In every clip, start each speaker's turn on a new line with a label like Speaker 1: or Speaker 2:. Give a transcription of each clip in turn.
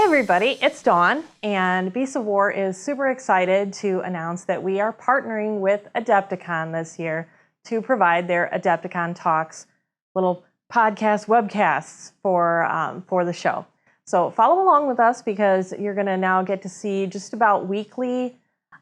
Speaker 1: everybody, it's Dawn, and Beasts of War is super excited to announce that we are partnering with AdeptiCon this year to provide their AdeptiCon Talks, little podcast webcasts for the show. So follow along with us because you're going to now get to see just about weekly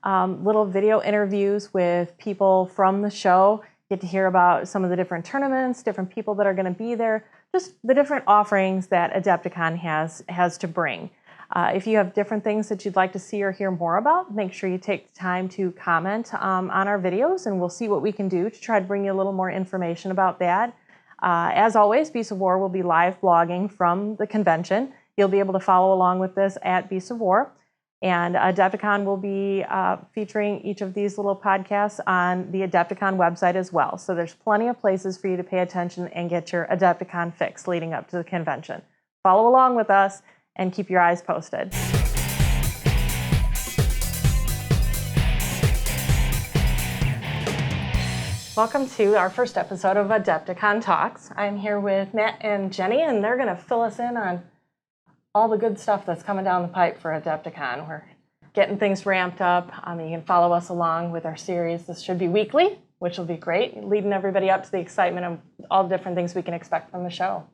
Speaker 1: little video interviews with people from the show, get to hear about some of the different tournaments, different people that are going to be there, just the different offerings that AdeptiCon has to bring. If you have different things that you'd like to see or hear more about, make sure you take the time to comment on our videos, and we'll see what we can do to try to bring you a little more information about that. As always, Beasts of War will be live blogging from the convention. You'll be able to follow along with this at Beasts of War. And AdeptiCon will be featuring each of these little podcasts on the AdeptiCon website as well. So there's plenty of places for you to pay attention and get your AdeptiCon fix leading up to the convention. Follow along with us and keep your eyes posted. Welcome to our first episode of AdeptiCon Talks. I'm here with Matt and Jenny, and they're going to fill us in on all the good stuff that's coming down the pipe for AdeptiCon. We're getting things ramped up. You can follow us along with our series. This should be weekly, which will be great, leading everybody up to the excitement of all the different things we can expect from the show.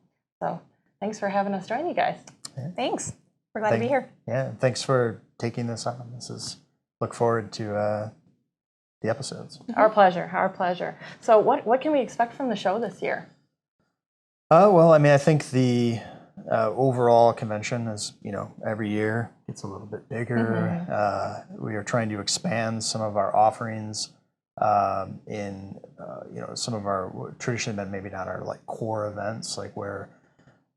Speaker 1: So thanks for having us join you guys.
Speaker 2: Yeah.
Speaker 1: Thanks. We're glad to be here.
Speaker 2: Yeah, thanks for taking this on. Look forward to the episodes.
Speaker 1: Our pleasure, our pleasure. So what can we expect from the show this year?
Speaker 2: Well, I mean, I think the overall convention is, every year gets a little bit bigger. Mm-hmm. We are trying to expand some of our offerings in, some of our traditionally been maybe not our like core events, like where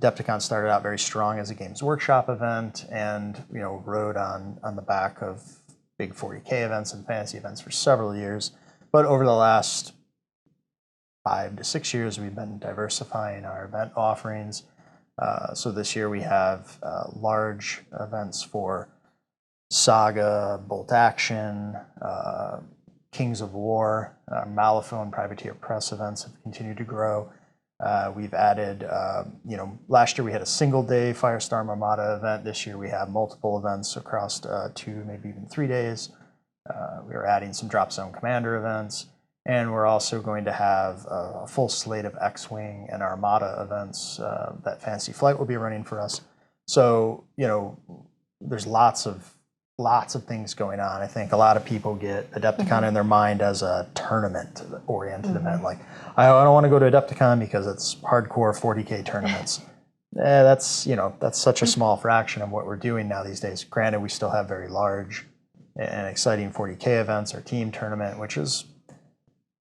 Speaker 2: AdeptiCon started out very strong as a Games Workshop event and, rode on the back of big 40K events and fantasy events for several years. But over the last 5 to 6 years, we've been diversifying our event offerings. So this year we have large events for SAGA, Bolt Action, Kings of War, Malifaux, Privateer Press events have continued to grow. We've added, last year we had a single day Firestorm Armada event. This year we have multiple events across 2, maybe even 3 days. We are adding some Drop Zone Commander events. And we're also going to have a full slate of X-Wing and Armada events that Fantasy Flight will be running for us. So, there's lots of things going on. I think a lot of people get AdeptiCon in their mind as a tournament-oriented event. Like, I don't want to go to AdeptiCon because it's hardcore 40K tournaments. That's such a small fraction of what we're doing now these days. Granted, we still have very large and exciting 40K events. Our team tournament, which has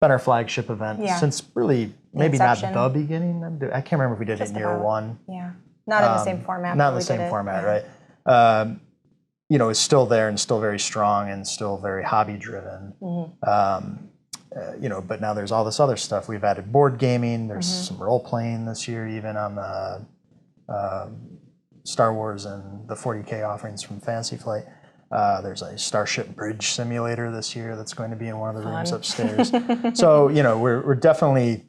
Speaker 2: been our flagship event since really maybe
Speaker 3: Inception.
Speaker 2: Not the beginning. I can't remember if we did it in year one.
Speaker 3: Yeah, not in the same format.
Speaker 2: Not in the same format, right? Is still there and still very strong and still very hobby driven. Mm-hmm. But now there's all this other stuff. We've added board gaming. There's some role playing this year, even on the Star Wars and the 40K offerings from Fantasy Flight. There's a Starship Bridge simulator this year that's going to be in one of the rooms upstairs. So, we're definitely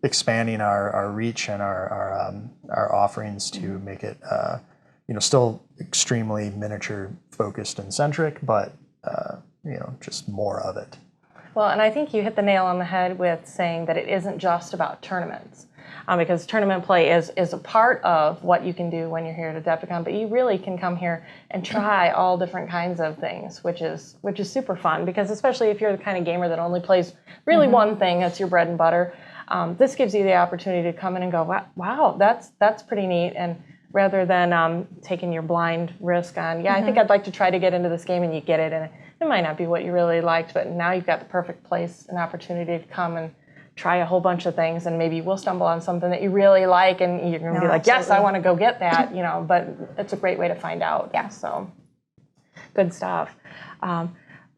Speaker 2: expanding our reach and our offerings to make it, still extremely miniature focused and centric, but, just more of it.
Speaker 1: Well, and I think you hit the nail on the head with saying that it isn't just about tournaments. Because tournament play is a part of what you can do when you're here at AdeptiCon, but you really can come here and try all different kinds of things, which is super fun, because especially if you're the kind of gamer that only plays really one thing, that's your bread and butter, this gives you the opportunity to come in and go, wow, that's pretty neat, and rather than taking your blind risk on, I think I'd like to try to get into this game, and you get it, and it might not be what you really liked, but now you've got the perfect place and opportunity to come and try a whole bunch of things, and maybe you will stumble on something that you really like, and you're going to be like, yes, I want to go get that, but it's a great way to find out.
Speaker 3: Yeah.
Speaker 1: So good stuff.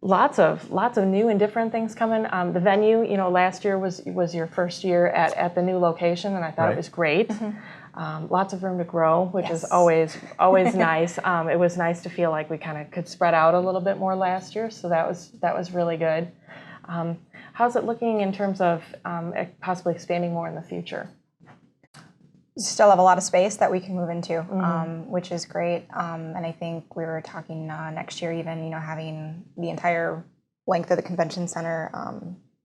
Speaker 1: Lots of new and different things coming. The venue, last year was your first year at the new location, and I thought it was great. Lots of room to grow, which is always nice. It was nice to feel like we kind of could spread out a little bit more last year, so that was really good. How's it looking in terms of possibly expanding more in the future?
Speaker 3: still have a lot of space that we can move into, which is great. And I think we were talking next year, even having the entire length of the convention center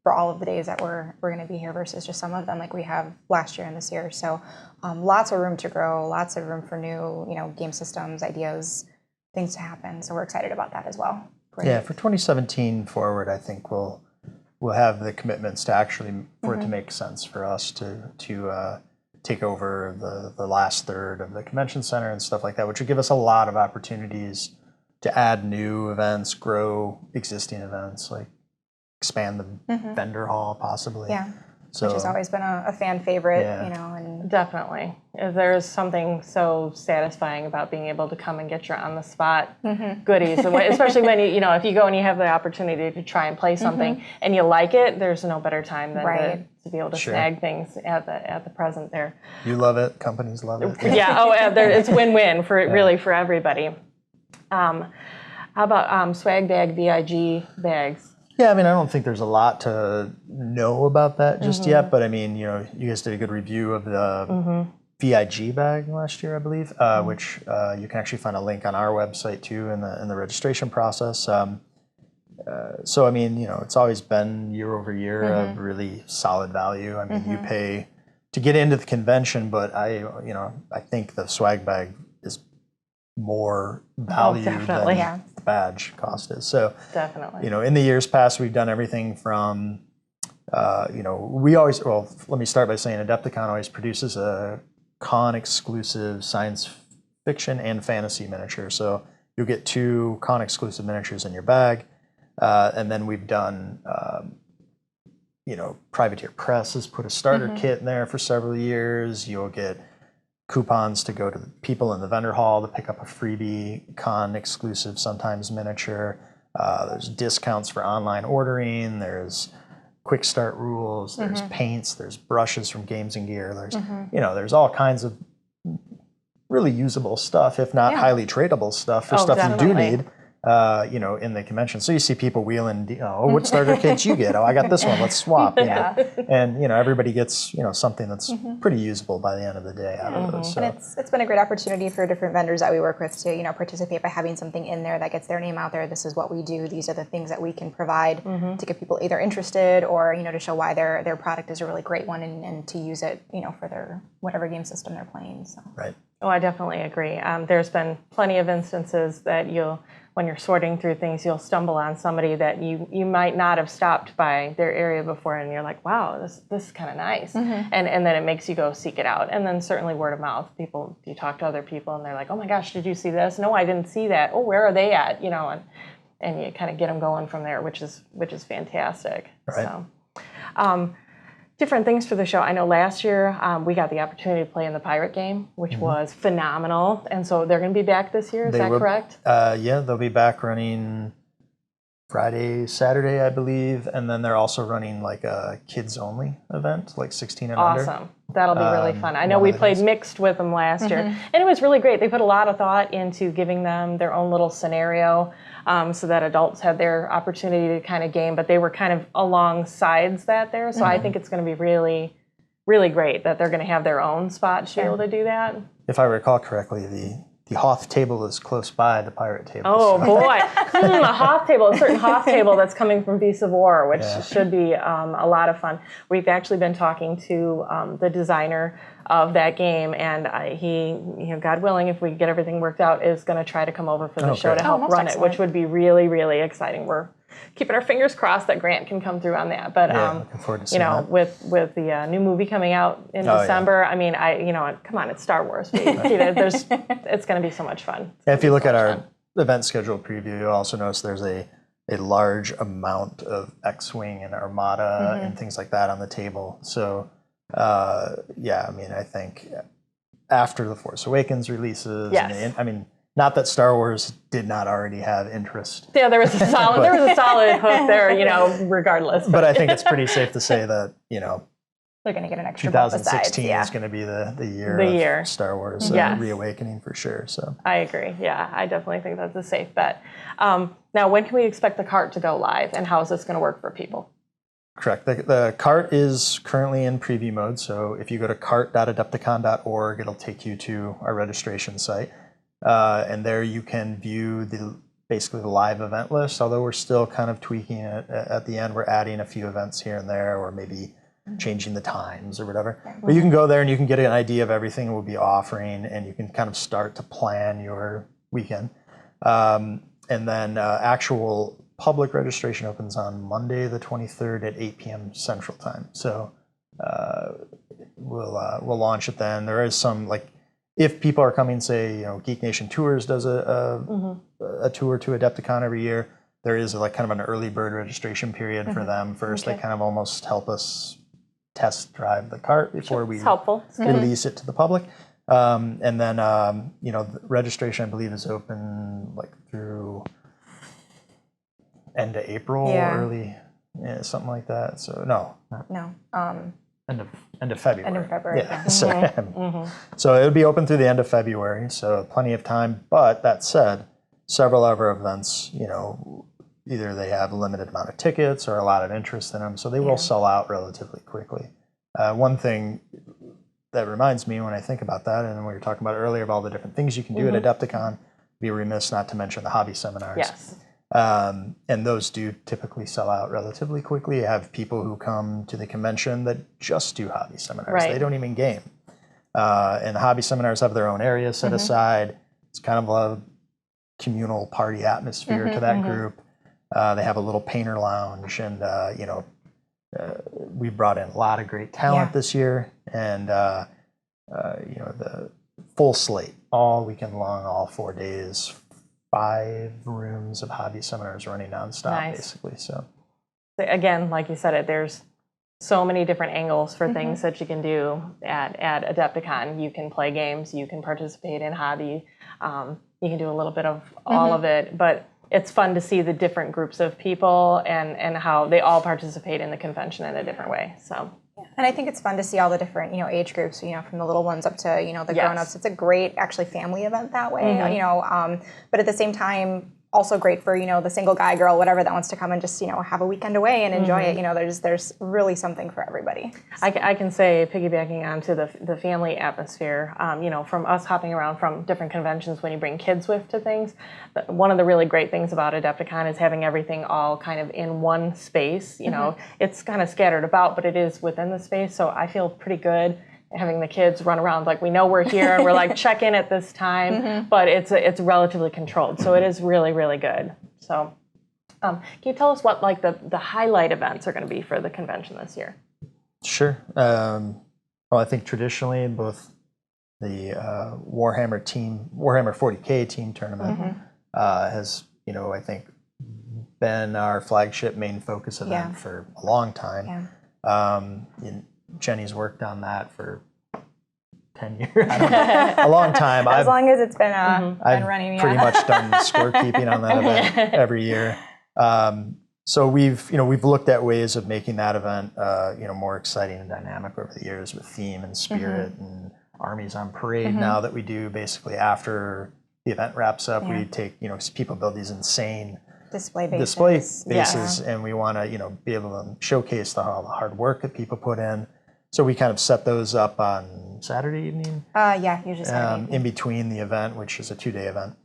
Speaker 3: for all of the days that we're going to be here versus just some of them like we have last year and this year. So lots of room to grow, lots of room for new game systems, ideas, things to happen. So we're excited about that as well.
Speaker 2: Great. Yeah, for 2017 forward, I think we'll have the commitments to actually for it to make sense for us to take over the last third of the convention center and stuff like that, which would give us a lot of opportunities to add new events, grow existing events, like expand the vendor hall possibly.
Speaker 3: Yeah,
Speaker 2: so,
Speaker 3: which has always been a fan favorite, and
Speaker 1: definitely. There's something so satisfying about being able to come and get your on-the-spot goodies, especially when if you go and you have the opportunity to try and play something and you like it. There's no better time than to be able to snag things at the present there.
Speaker 2: You love it. Companies love it.
Speaker 1: Yeah. It's win-win for really for everybody. How about swag bag VIG bags?
Speaker 2: Yeah, I mean, I don't think there's a lot to know about that just yet, but I mean, you guys did a good review of the VIG bag last year, I believe, which you can actually find a link on our website too in the registration process. So I mean, it's always been year over year a really solid value. I mean, you pay to get into the convention, but I think the swag bag is more value than the badge cost is. So
Speaker 1: definitely,
Speaker 2: in the years past, we've done everything from, we always, let me start by saying AdeptiCon always produces a con exclusive science fiction and fantasy miniature. So you'll get 2 con exclusive miniatures in your bag. And then we've done, Privateer Press has put a starter kit in there for several years. You'll get coupons to go to the people in the vendor hall to pick up a freebie con exclusive, sometimes miniature. There's discounts for online ordering. There's quick start rules. There's paints. There's brushes from Games and Gear. There's there's all kinds of really usable stuff, if not highly tradable stuff for stuff you do need. In the convention. So you see people wheeling, what starter kits you get? Oh, I got this one. Let's swap. And everybody gets something that's pretty usable by the end of the day out of those. So.
Speaker 3: And it's been a great opportunity for different vendors that we work with to participate by having something in there that gets their name out there. This is what we do. These are the things that we can provide to get people either interested or to show why their product is a really great one and to use it for their whatever game system they're playing. So.
Speaker 2: Right.
Speaker 1: Oh, I definitely agree. There's been plenty of instances that when you're sorting through things, you'll stumble on somebody that you might not have stopped by their area before, and you're like, wow, this is kind of nice. And then it makes you go seek it out. And then certainly word of mouth. You talk to other people, and they're like, oh my gosh, did you see this? No, I didn't see that. Oh, where are they at? And you kind of get them going from there, which is fantastic.
Speaker 2: Right.
Speaker 1: So, different things for the show. I know last year we got the opportunity to play in the pirate game, which was phenomenal. And so they're going to be back this year. Is that correct?
Speaker 2: Yeah, they'll be back running Friday, Saturday, I believe. And then they're also running like a kids only event, like 16 and under.
Speaker 1: Awesome. That'll be really fun. I know we played mixed with them last year, and it was really great. They put a lot of thought into giving them their own little scenario so that adults had their opportunity to kind of game, but they were kind of alongside that there. So I think it's going to be really, really great that they're going to have their own spot to be able to do that.
Speaker 2: If I recall correctly, the Hoth table is close by the pirate table.
Speaker 1: Oh, so. Boy. A Hoth table, a certain Hoth table that's coming from Beasts of War, which should be a lot of fun. We've actually been talking to the designer of that game, and he, God willing, if we get everything worked out, is going to try to come over for the show to help run it, which would be really, really exciting. We're keeping our fingers crossed that Grant can come through on that. But
Speaker 2: looking forward to seeing that.
Speaker 1: with the new movie coming out in December, I mean, come on, it's Star Wars. It's going to be so much fun.
Speaker 2: If you look at our event schedule preview, you'll also notice there's a large amount of X-Wing and Armada and things like that on the table. So, I mean, I think after The Force Awakens releases, not that Star Wars did not already have interest.
Speaker 1: Yeah, there was a solid hook there, regardless.
Speaker 2: But I think it's pretty safe to say that,
Speaker 3: they're going to get an extra
Speaker 2: 2016 is going to be the year of Star Wars reawakening for sure. So
Speaker 1: I agree. Yeah, I definitely think that's a safe bet. Now, when can we expect the cart to go live, and how is this going to work for people?
Speaker 2: Correct. The cart is currently in preview mode. So if you go to cart.adepticon.org, it'll take you to our registration site. And there you can view basically the live event list, although we're still kind of tweaking it. At the end, we're adding a few events here and there, or maybe changing the times or whatever. But you can go there and you can get an idea of everything we'll be offering, and you can kind of start to plan your weekend. And then actual public registration opens on Monday the 23rd at 8 p.m. Central Time. So we'll launch it then. There is some, like, if people are coming, say, Geek Nation Tours does a tour to Adepticon every year, there is like kind of an early bird registration period for them first. They kind of almost help us test drive the cart before we release it to the public. And then, the registration, I believe, is open like through end of April, early, something like that. So end of February.
Speaker 3: End of February.
Speaker 2: Yeah. So it'll be open through the end of February. So plenty of time. But that said, several of our events, either they have a limited amount of tickets or a lot of interest in them, so they will sell out relatively quickly. One thing that reminds me when I think about that, and we were talking about earlier about all the different things you can do at Adepticon, be remiss not to mention the hobby seminars.
Speaker 1: Yes.
Speaker 2: And those do typically sell out relatively quickly. You have people who come to the convention that just do hobby seminars. Right. They don't even game. And the hobby seminars have their own area set aside. It's kind of a communal party atmosphere to that group. They have a little painter lounge, and we brought in a lot of great talent this year, and the full slate all weekend long, all 4 days, 5 rooms of hobby seminars running nonstop, basically. So
Speaker 1: again, like you said, there's so many different angles for things that you can do at Adepticon. You can play games, you can participate in hobby, you can do a little bit of all of it, but it's fun to see the different groups of people and how they all participate in the convention in a different way. So,
Speaker 3: and I think it's fun to see all the different age groups. From the little ones up to the grown-ups. It's a great actually family event that way. But at the same time, also great for the single guy, girl, whatever that wants to come and just have a weekend away and enjoy it. There's really something for everybody.
Speaker 1: I can say, piggybacking onto the family atmosphere, from us hopping around from different conventions when you bring kids with to things, one of the really great things about Adepticon is having everything all kind of in one space. It's kind of scattered about, but it is within the space. So I feel pretty good having the kids run around like we know we're here and we're like check in at this time, but it's relatively controlled, so it is really, really good. So can you tell us what like the highlight events are going to be for the convention this year?
Speaker 2: Sure. Well, I think traditionally both the Warhammer 40K team tournament has I think been our flagship main focus event for a long time. Jenny's worked on that for 10 years. I don't know, a long time.
Speaker 3: As long as it's been running.
Speaker 2: I've pretty much done scorekeeping on that event every year. So we've looked at ways of making that event more exciting and dynamic over the years with theme and spirit and armies on parade. Now that we do basically after the event wraps up, we take people build these insane display bases, and we want to be able to showcase all the hard work that people put in. So we kind of set those up on Saturday evening.
Speaker 3: Usually Saturday evening.
Speaker 2: In between the event, which is a 2-day event.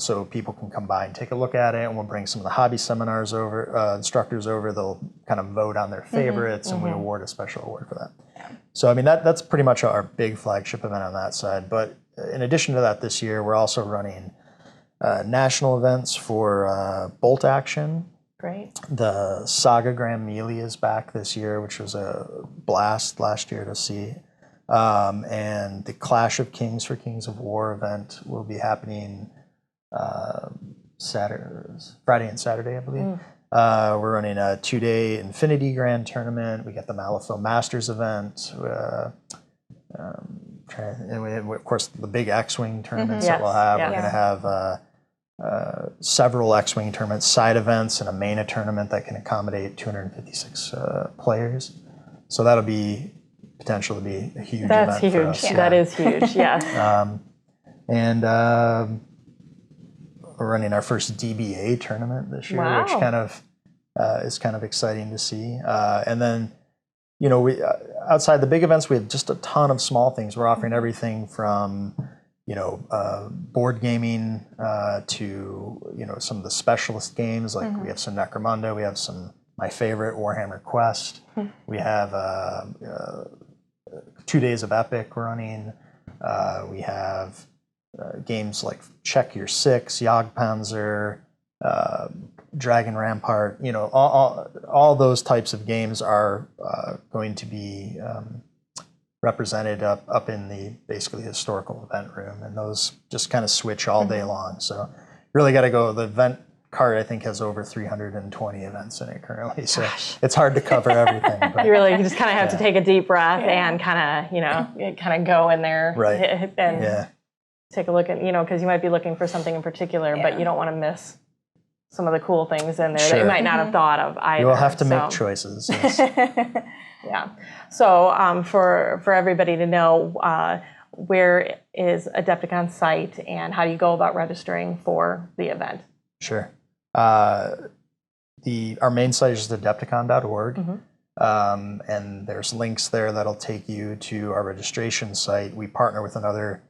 Speaker 2: So people can come by and take a look at it, and we'll bring some of the hobby seminars over, instructors over. They'll kind of vote on their favorites, and we award a special award for that. So I mean that's pretty much our big flagship event on that side. But in addition to that, this year we're also running national events for bolt action.
Speaker 1: Great.
Speaker 2: The SAGA Grand Melee is back this year, which was a blast last year to see. And the Clash of Kings for Kings of War event will be happening Friday and Saturday, I believe. We're running a 2-day Infinity Grand Tournament. We got the Malifaux Masters event. And of course, the big X-Wing tournaments that we'll have. We're going to have several X-Wing tournaments, side events, and a main tournament that can accommodate 256 players. So that'll be potential to be a huge event for us.
Speaker 1: That is huge, yeah.
Speaker 2: And we're running our first DBA tournament this year, which kind of is kind of exciting to see. And then, you know, we outside the big events, we have just a ton of small things. We're offering everything from, you know, board gaming to, you know, some of the specialist games. Like we have some Necromunda, we have some, my favorite, Warhammer Quest. We have 2 days of Epic running. We have games like Check Your Six, Jagdpanzer, Dragon Rampart. You know, all those types of games are going to be represented up in the basically historical event room, and those just kind of switch all day long. So really got to go. The event card, I think, has over 320 events in it currently, so it's hard to cover everything. But,
Speaker 1: you really just kind of have to take a deep breath and kind of, you know, kind of go in there and take a look at, you know, because you might be looking for something in particular, but you don't want to miss some of the cool things in there that you might not have thought of either.
Speaker 2: You will have to make choices. Yes.
Speaker 1: Yeah. So for everybody to know, where is AdeptiCon's site and how do you go about registering for the event?
Speaker 2: Sure. Our main site is adepticon.org, and there's links there that'll take you to our registration site. We partner with another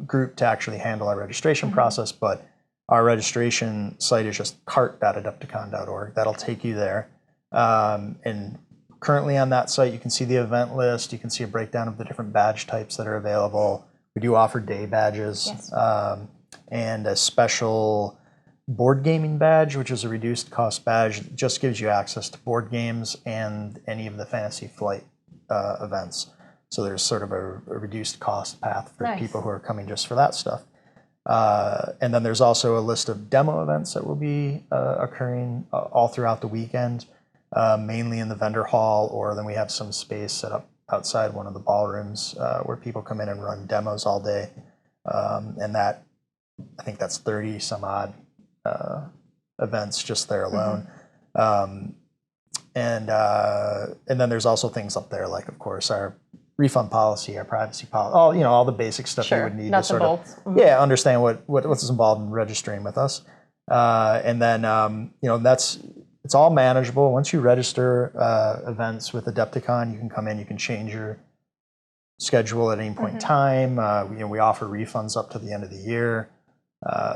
Speaker 2: group to actually handle our registration process, but our registration site is just cart.adepticon.org. That'll take you there. And currently on that site, you can see the event list. You can see a breakdown of the different badge types that are available. We do offer day badges.
Speaker 3: Yes.
Speaker 2: And a special board gaming badge, which is a reduced cost badge. It just gives you access to board games and any of the Fantasy Flight events. So there's sort of a reduced cost path for people who are coming just for that stuff. And then there's also a list of demo events that will be occurring all throughout the weekend, mainly in the vendor hall, or then we have some space set up outside one of the ballrooms where people come in and run demos all day. And that, I think that's 30 some odd events just there alone. And then there's also things up there like, of course, our refund policy, our privacy policy, all the basic stuff you would need to sort of understand what's involved in registering with us. And then it's all manageable. Once you register events with Adepticon, you can come in, you can change your schedule at any point in time. We offer refunds up to the end of the year.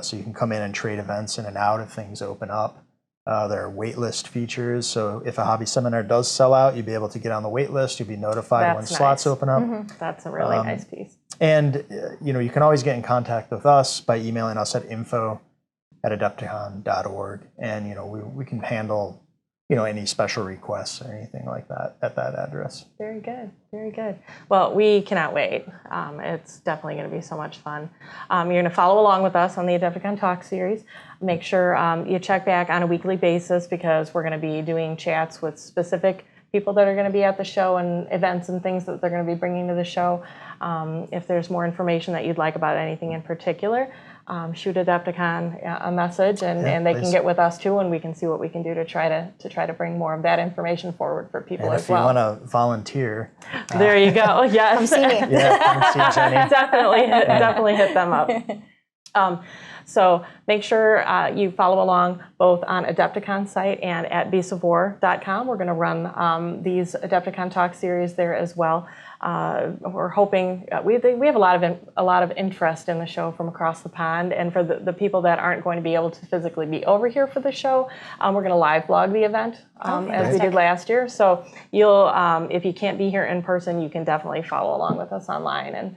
Speaker 2: So you can come in and trade events in and out if things open up. There are waitlist features. So if a hobby seminar does sell out, you'll be able to get on the waitlist. You'll be notified when slots open up.
Speaker 1: That's a really nice piece.
Speaker 2: And you can always get in contact with us by emailing us at info@adepticon.org. And we can handle any special requests or anything like that at that address.
Speaker 1: Very good, very good. Well, we cannot wait. It's definitely going to be so much fun. You're going to follow along with us on the Adepticon Talk series. Make sure you check back on a weekly basis because we're going to be doing chats with specific people that are going to be at the show and events and things that they're going to be bringing to the show. If there's more information that you'd like about anything in particular, shoot Adepticon a message, and they can get with us too, and we can see what we can do to try to bring more of that information forward for people as well.
Speaker 2: If you want to volunteer,
Speaker 1: there you go. Yes,
Speaker 3: come see me.
Speaker 2: Come see Jenny.
Speaker 1: definitely hit them up. So make sure you follow along both on Adepticon site and at beastsofwar.com. We're going to run these Adepticon Talk series there as well. We're hoping we have a lot of interest in the show from across the pond, and for the people that aren't going to be able to physically be over here for the show, we're going to live blog the event as we did last year. So you'll, if you can't be here in person, you can definitely follow along with us online, and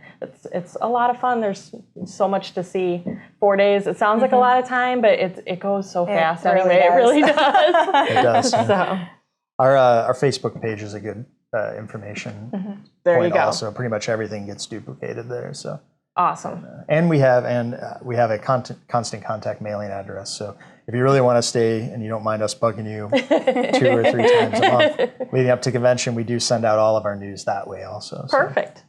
Speaker 1: it's a lot of fun. There's so much to see. 4 days. It sounds like a lot of time, but it goes so fast. It really does.
Speaker 2: It does.
Speaker 1: So.
Speaker 2: Our Facebook page is a good information
Speaker 1: There
Speaker 2: point
Speaker 1: you go.
Speaker 2: also. Pretty much everything gets duplicated there. So
Speaker 1: awesome.
Speaker 2: And we have a constant contact mailing address. So if you really want to stay and you don't mind us bugging you 2 or 3 times a month leading up to convention, we do send out all of our news that way also.
Speaker 1: Perfect.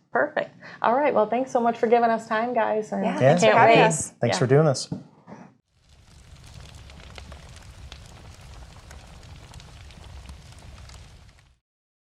Speaker 1: All right. Well, thanks so much for giving us time, guys. And
Speaker 3: thanks for having us.
Speaker 2: Thanks for doing this.